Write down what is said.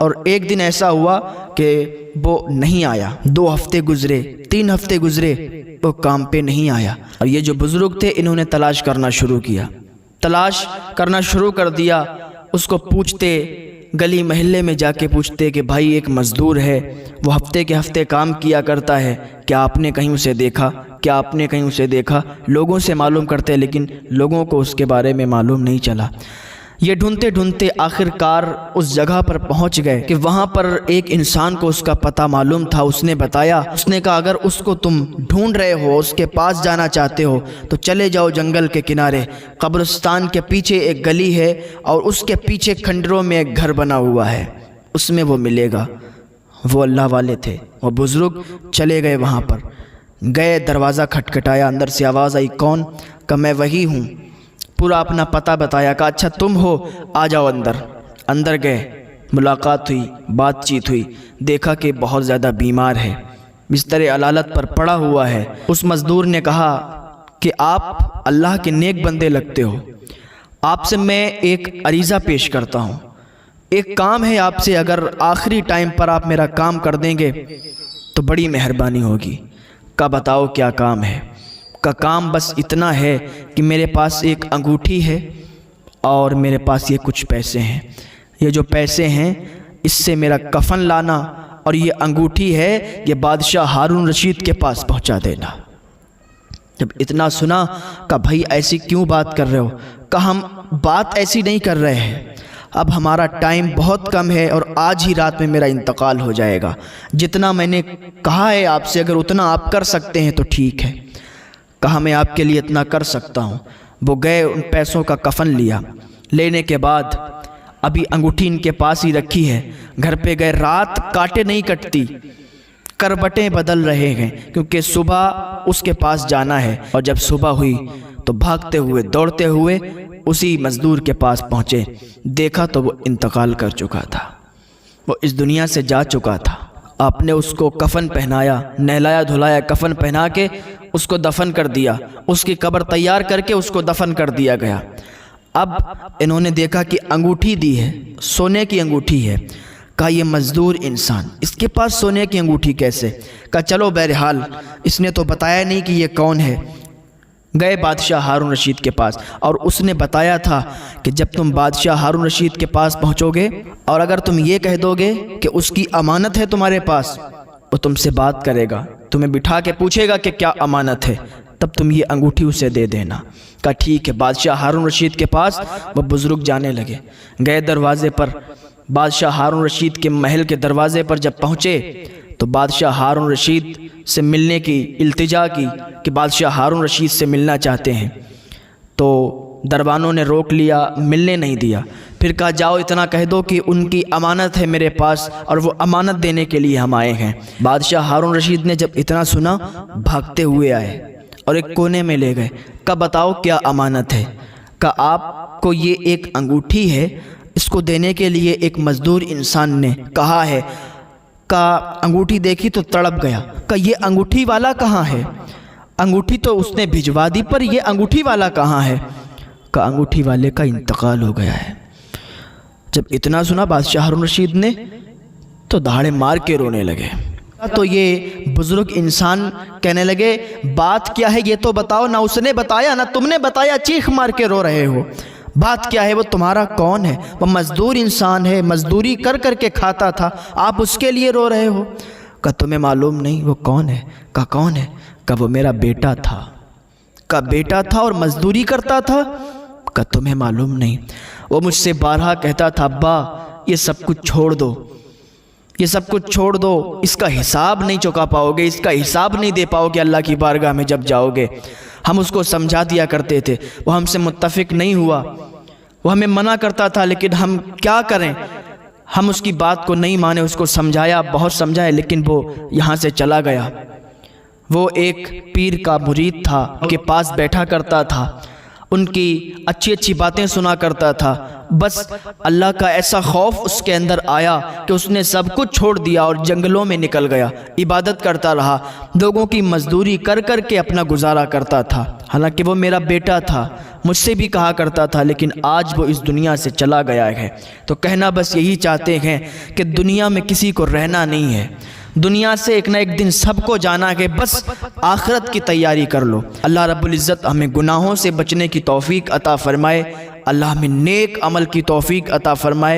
اور ایک دن ایسا ہوا کہ وہ نہیں آیا، 2 ہفتے گزرے، 3 ہفتے گزرے، وہ کام پہ نہیں آیا۔ اور یہ جو بزرگ تھے انہوں نے تلاش کرنا شروع کر دیا، اس کو پوچھتے، گلی محلے میں جا کے پوچھتے کہ بھائی ایک مزدور ہے، وہ ہفتے کے ہفتے کام کیا کرتا ہے، کیا آپ نے کہیں اسے دیکھا؟ لوگوں سے معلوم کرتے، لیکن لوگوں کو اس کے بارے میں معلوم نہیں چلا۔ یہ ڈھونڈتے ڈھونڈتے آخر کار اس جگہ پر پہنچ گئے کہ وہاں پر ایک انسان کو اس کا پتہ معلوم تھا۔ اس نے بتایا، اس نے کہا اگر اس کو تم ڈھونڈ رہے ہو، اس کے پاس جانا چاہتے ہو تو چلے جاؤ جنگل کے کنارے، قبرستان کے پیچھے ایک گلی ہے اور اس کے پیچھے کھنڈروں میں ایک گھر بنا ہوا ہے، اس میں وہ ملے گا۔ وہ اللہ والے تھے، وہ بزرگ چلے گئے وہاں پر، گئے، دروازہ کھٹکھٹایا، اندر سے آواز آئی، کون؟ کہا میں وہی ہوں۔ پورا اپنا پتہ بتایا، کہا اچھا تم ہو، آ جاؤ اندر۔ اندر گئے، ملاقات ہوئی، بات چیت ہوئی، دیکھا کہ بہت زیادہ بیمار ہے، بستر علالت پر پڑا ہوا ہے۔ اس مزدور نے کہا کہ آپ اللہ کے نیک بندے لگتے ہو، آپ سے میں ایک عریضہ پیش کرتا ہوں، ایک کام ہے آپ سے، اگر آخری ٹائم پر آپ میرا کام کر دیں گے تو بڑی مہربانی ہوگی۔ کہا بتاؤ کیا کام ہے؟ کا کام بس اتنا ہے کہ میرے پاس ایک انگوٹھی ہے اور میرے پاس یہ کچھ پیسے ہیں، یہ جو پیسے ہیں اس سے میرا کفن لانا، اور یہ انگوٹھی ہے یہ بادشاہ ہارون رشید کے پاس پہنچا دینا۔ جب اتنا سنا کہ بھائی ایسی کیوں بات کر رہے ہو؟ کہ ہم بات ایسی نہیں کر رہے ہیں، اب ہمارا ٹائم بہت کم ہے اور آج ہی رات میں میرا انتقال ہو جائے گا، جتنا میں نے کہا ہے آپ سے اگر اتنا آپ کر سکتے ہیں تو ٹھیک ہے۔ کہا میں آپ کے لیے اتنا کر سکتا ہوں۔ وہ گئے، ان پیسوں کا کفن لیا، لینے کے بعد ابھی انگوٹھی ان کے پاس ہی رکھی ہے، گھر پہ گئے، رات کاٹے نہیں کٹتی، کربٹیں بدل رہے ہیں کیونکہ صبح اس کے پاس جانا ہے۔ اور جب صبح ہوئی تو بھاگتے ہوئے دوڑتے ہوئے اسی مزدور کے پاس پہنچے، دیکھا تو وہ انتقال کر چکا تھا، وہ اس دنیا سے جا چکا تھا۔ آپ نے اس کو کفن پہنایا، نہلایا دھلایا، کفن پہنا کے اس کو دفن کر دیا، اس کی قبر تیار کر کے اس کو دفن کر دیا گیا۔ اب انہوں نے دیکھا کہ انگوٹھی دی ہے، سونے کی انگوٹھی ہے۔ کہا یہ مزدور انسان، اس کے پاس سونے کی انگوٹھی کیسے؟ کہا چلو بہرحال اس نے تو بتایا نہیں کہ یہ کون ہے۔ گئے بادشاہ ہارون رشید کے پاس، اور اس نے بتایا تھا کہ جب تم بادشاہ ہارون رشید کے پاس پہنچو گے اور اگر تم یہ کہہ دو گے کہ اس کی امانت ہے تمہارے پاس، وہ تم سے بات کرے گا، تمہیں بٹھا کے پوچھے گا کہ کیا امانت ہے، تب تم یہ انگوٹھی اسے دے دینا۔ کہا ٹھیک ہے۔ بادشاہ ہارون رشید کے پاس وہ بزرگ جانے لگے، گئے دروازے پر، بادشاہ ہارون رشید کے محل کے دروازے پر جب پہنچے تو بادشاہ ہارون رشید سے ملنے کی التجا کی کہ بادشاہ ہارون رشید سے ملنا چاہتے ہیں، تو دربانوں نے روک لیا، ملنے نہیں دیا۔ پھر کہا جاؤ اتنا کہہ دو کہ ان کی امانت ہے میرے پاس اور وہ امانت دینے کے لیے ہم آئے ہیں۔ بادشاہ ہارون رشید نے جب اتنا سنا بھاگتے ہوئے آئے اور ایک کونے میں لے گئے۔ کہا بتاؤ کیا امانت ہے؟ کہا آپ کو یہ ایک انگوٹھی ہے، اس کو دینے کے لیے ایک مزدور انسان نے کہا ہے۔ کہا انگوٹھی دیکھی تو تڑپ گیا، کہا یہ انگوٹھی والا کہاں ہے؟ انگوٹھی تو اس نے بھجوا دی پر یہ انگوٹھی والا کہاں ہے؟ کہا انگوٹھی والے کا انتقال ہو گیا ہے۔ جب اتنا سنا بادشاہ ہارون رشید نے تو دہاڑے مار کے رونے لگے۔ تو یہ بزرگ انسان کہنے لگے بات کیا ہے یہ تو بتاؤ، نہ اس نے بتایا نہ تم نے بتایا، چیخ مار کے رو رہے ہو، بات کیا ہے؟ وہ تمہارا کون ہے؟ وہ مزدور انسان ہے، مزدوری کر کر کے کھاتا تھا، آپ اس کے لیے رو رہے ہو؟ کہا تمہیں معلوم نہیں وہ کون ہے؟ کہا کون ہے؟ کہا وہ میرا بیٹا تھا۔ کہا بیٹا تھا اور مزدوری کرتا تھا؟ کہا تمہیں معلوم نہیں، وہ مجھ سے بارہا کہتا تھا ابا یہ سب کچھ چھوڑ دو، یہ سب کچھ چھوڑ دو، اس کا حساب نہیں چکا پاؤ گے، اس کا حساب نہیں دے پاؤ گے اللہ کی بارگاہ میں جب جاؤ گے۔ ہم اس کو سمجھا دیا کرتے تھے، وہ ہم سے متفق نہیں ہوا، وہ ہمیں منع کرتا تھا، لیکن ہم کیا کریں، ہم اس کی بات کو نہیں مانے، اس کو سمجھایا، بہت سمجھایا، لیکن وہ یہاں سے چلا گیا۔ وہ ایک پیر کا مرید تھا، ان کے پاس بیٹھا کرتا تھا، ان کی اچھی اچھی باتیں سنا کرتا تھا، بس اللہ کا ایسا خوف اس کے اندر آیا کہ اس نے سب کچھ چھوڑ دیا اور جنگلوں میں نکل گیا، عبادت کرتا رہا، لوگوں کی مزدوری کر کر کے اپنا گزارا کرتا تھا، حالانکہ وہ میرا بیٹا تھا، مجھ سے بھی کہا کرتا تھا، لیکن آج وہ اس دنیا سے چلا گیا ہے۔ تو کہنا بس یہی چاہتے ہیں کہ دنیا میں کسی کو رہنا نہیں ہے، دنیا سے ایک نہ ایک دن سب کو جانا ہے، بس آخرت کی تیاری کر لو۔ اللہ رب العزت ہمیں گناہوں سے بچنے کی توفیق عطا فرمائے، اللہ ہمیں نیک عمل کی توفیق عطا فرمائے۔